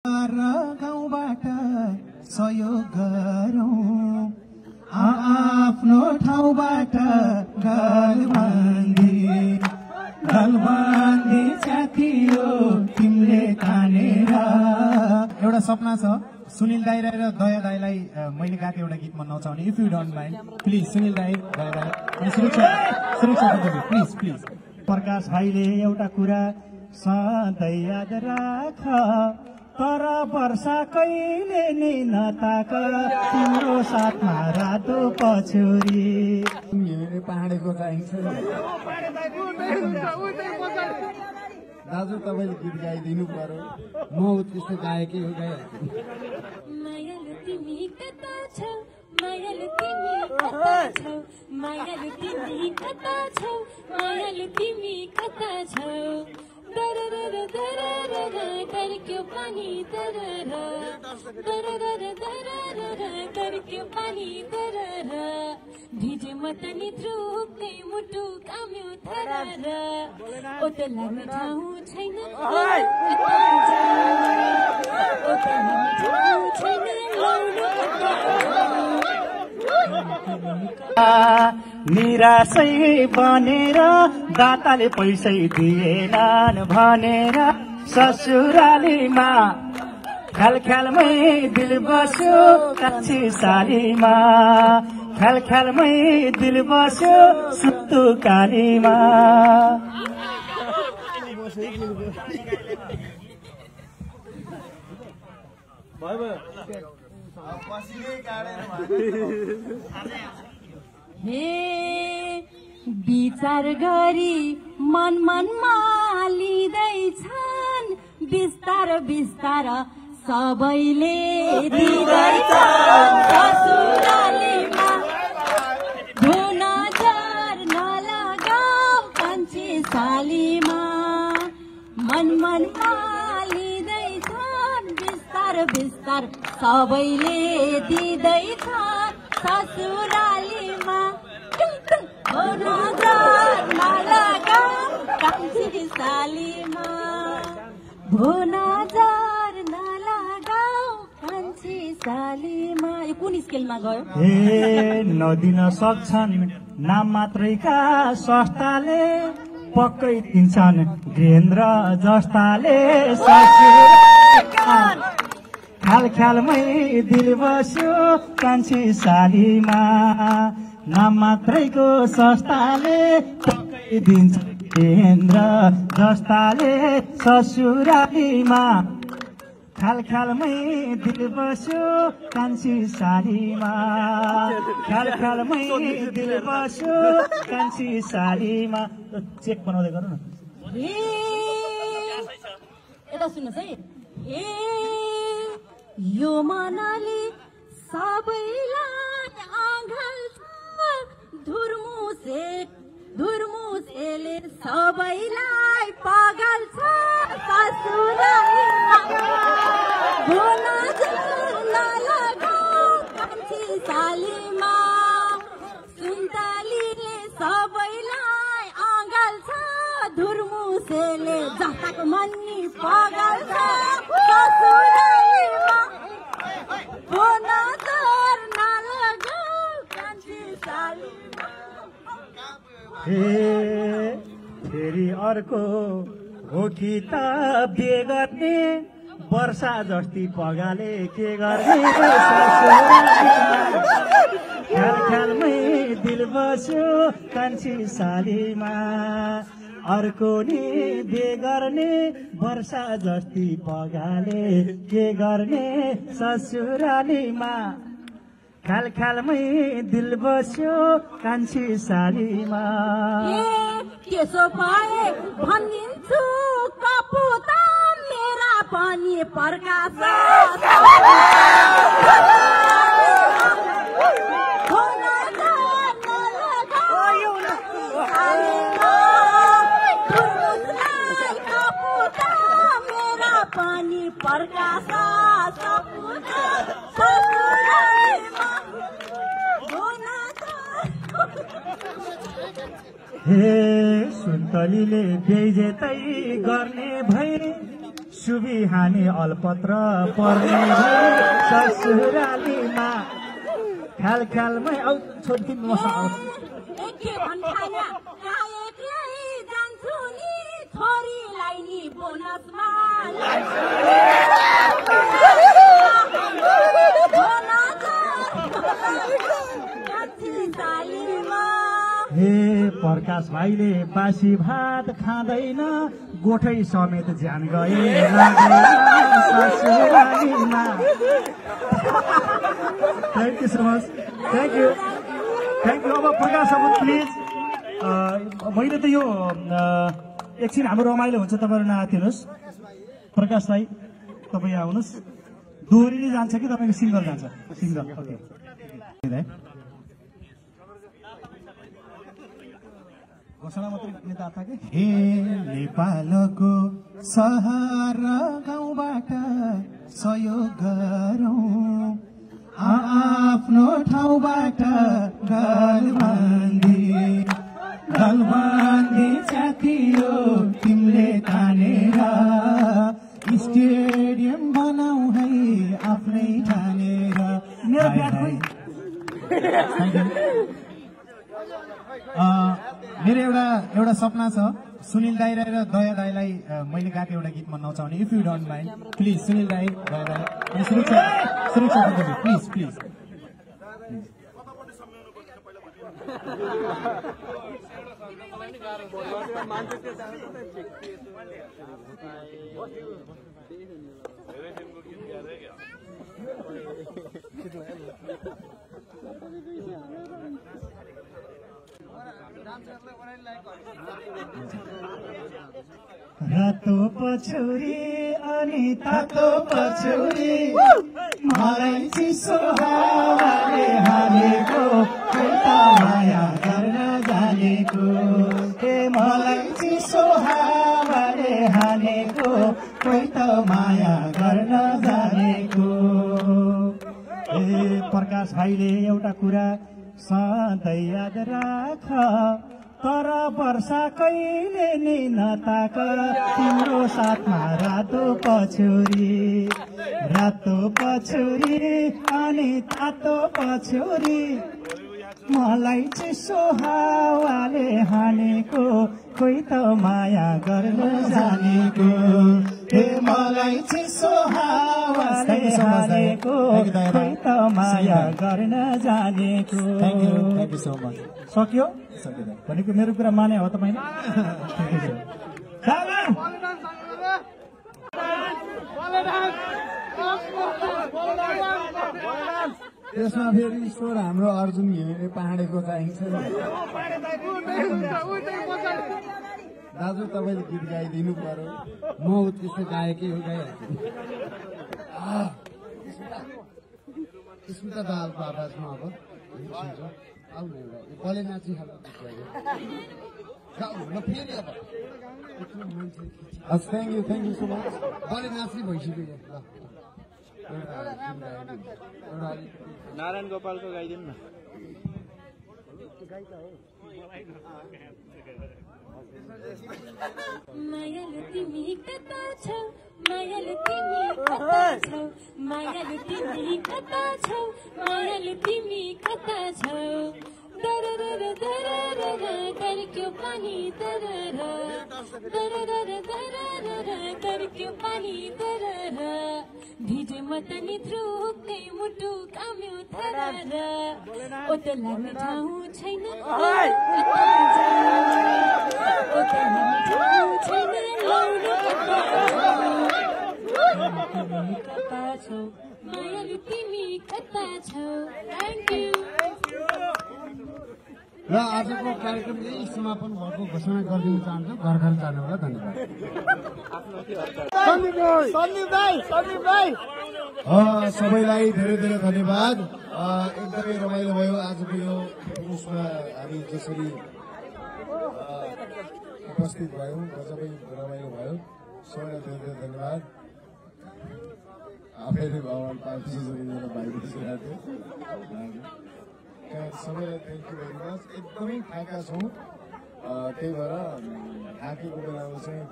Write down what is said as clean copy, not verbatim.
गाउँबाट सहयोग गरौँ आफ्नो ठाउँबाट गलबन्दी छातियो तिमीले तानेर। एउटा सपना छ सुनिल दाई र दया दाईलाई मैले गाएको एउटा गीत मन नचाउने if you don't mind please Sunil दाई दया दाई अनि सुरक्षा प्लिज प्लिज। प्रकाश भाइले एउटा कुरा सधैँ याद राख तर वर्षा कहिले नि नताक तिम्रो साथमा रातो पछुरी। पहाडेको चाहिन्छ दाजु तपाईँले गीत गाइदिनु पर्यो म उत्कृष्ट गायकै हो गाइहाल्छु। मायालु तिमी कता छौ मायालु तिमी कता छौ मायालु तिमी कता छौ मायालु तिमी कता छौ दररर दररर कर क्यों पानी दररर दररर दररर कर क्यों पानी दररर भिजे मतनी थ्रुक्ने मुटु काम्यो थरर ओत लाग्ने ठाउँ छैन ओत लाग्ने ठाउँ छैन निराशै बनेर दाताले पैसै दिएनन् भनेर ससुरालीमा ख्यालमै दिल बस्यो कान्छी सालीमा ख्यालमै दिल बस्यो सुत्तु कालीमा। हे विचार गरी मनमा लिँदैछन् बिस्तार बिस्तार सबैले दिँदैछन् ससुरालीमा धो नजर नलगाऊ कान्छी सालीमा मनमा लिँदैछन् बिस्तार बिस्तार सबैले दिँदैछन् ससुरालीमा धो नजर नलगाऊ कान्छी सालीमा धो नजर नलगाऊ कान्छी सालीमा। यो कुन स्केलमा गयो? ए नदिन सक्छन् नाम मात्रैका स्वास्थ्यले पक्कै दिन्छन् वीरेन्द्र जस्ताले ख्यालमै दिल बस्यो कान्छी सालीमा नाम मात्रैको सस्ताले पक्कै दिन्छ वीरेन्द्र जस्ताले ससुरालीमा ख्यालमै दिल बस्यो कान्छी सालीमा ख्यालमै दिल बस्यो कान्छी सालीमा। चेक बनाउँदै गर्नु न। यता सुन्नुहोस् है यो मनले सबैलाई आँघाल्छ धुर्मुसेले सबैलाई पागल्छ ससुरालीमा धो नजर नलगाऊ कान्छी सालीमा सुन्तलीले सबैलाई आँघाल्छ धुर्मुसेले जताको मन्नी पागल्छ ससुरालीमा धो नजर नलगाऊ कान्छी सालीमा। फेरि अर्को हो कि त बिहे गर्ने वर्षा जस्ती पगाले के गर्ने ख्यालमै दिल बस्यो कान्छी सालीमा अर्को नि बिहे गर्ने वर्षा जस्ती पगाले के गर्ने ससुरालीमा ख्यालमै दिल बस्यो कान्छी सालीमा। त्यसो भए भनिदिन्छु कपुता मेरा पनि प्रकाश मेरा पनि प्रकाश हे सुन्तलीले बेजेतै गर्ने भई सुबिहानी अलपत्र पर्ने ससुरालीमा ख्याल ख्यालमै औ छोड्किन मसँग के भन्ठान एक्लै जान्छु नि छोरीलाई नि बोनसमा हे प्रकाश भाइले बासी भात खाँदैन गोठै समेत ज्यान गए ससुरालीमा thank you so much thank you अब प्रकाश अब प्लिज मैले त यो एकछिन हाम्रो रमाइलो हुन्छ तपाईँहरू नआतिनुहोस् प्रकाश भाइ तपाईँ आउनुहोस् दोहोरीले जान्छ कि तपाईँको सिङ्गल जान्छ सिङ्गल ओके घोषणा मात्रै नेता था कि हे नेपालको सहर गाउँबाट सहयोग गरौँ आफ्नो ठाउँबाट गलबन्दी च्यातियो तिमीले तानेर स्टेडियम बनाऊ है आफ्नै ठानेर मेरो प्यार मेरो एउटा सपना छ सुनिल दाई र दया दाईलाई मैले गाएको एउटा गीतमा नचाउने if you don't mind please Sunil दाई दया दाई सुरक्षा प्लिज प्लिज रातो पछौरी अनि तातो पछौरी मलाई चिसो हावाले हालेको खोइ त माया गर्न जानेको हे मलाई चिसो हावाले हालेको खोइ त माया गर्न जानेको ए प्रकाश भाइले एउटा कुरा सधैँ याद राख तर वर्षा कहिले नि नताक तिम्रो साथमा रातो पछौरी अनि तातो पछौरी मलाई चिसो हावाले हानेको कोही त माया गर्न जानेको हे मलाई चिसो हावाले हानेको कोही त माया गर्न जानेको थ्याङ्क यू सो मच सक्यो भनेको मेरो कुरा माने हो तपाईँले त्यसमा फेरि ईश्वर हाम्रो अर्जुन घिमिरे पहाडेको चाहिन्छ दाजु तपाईँले गीत गाइदिनु पर्यो म उत्कृष्ट गाएकै हो गाइहाल्छु स्मिता दालको आवाजमा अब आउनु एउटा बले नाची खालको फेरि अब थ्याङ्क यू सो मच बले नाच्ने भइसक्यो नारायण गोपालको गाइदिनु न मायालु तिमी कता छौ मायालु तिमी कता छौ मायालु तिमी कता छौ मायालु तिमी कता छौ दरदर दरदर करक्यो पानी दरदर दरदर दरदर करक्यो पानी दरदर भिजे मत नि थ्रुकै मुटु काम्यो थरर ओ त लाग्ने ठाउँ छैन ओ त लाग्ने ठाउँ छैन लाउनु कता छौ मायालु तिमी कता छौ थ्याङ्क यू र आजको कार्यक्रम यही समापन भएको घोषणा गरिदिन चाहन्छु घर घर जानु होला धन्यवाद सबैलाई धेरै धेरै धन्यवाद एकदमै रमाइलो भयो आजको यो उसमा हामी जसरी उपस्थित भयौँ गजबै रमाइलो भयो सबैलाई धेरै धेरै धन्यवाद आफैले भगवान पार्टी मेरो भाइ बसिरहेको थियो सबैलाई थ्याङ्क यू भेरी मच एकदमै थाका छौँ त्यही भएर थाकेको बेलामा चाहिँ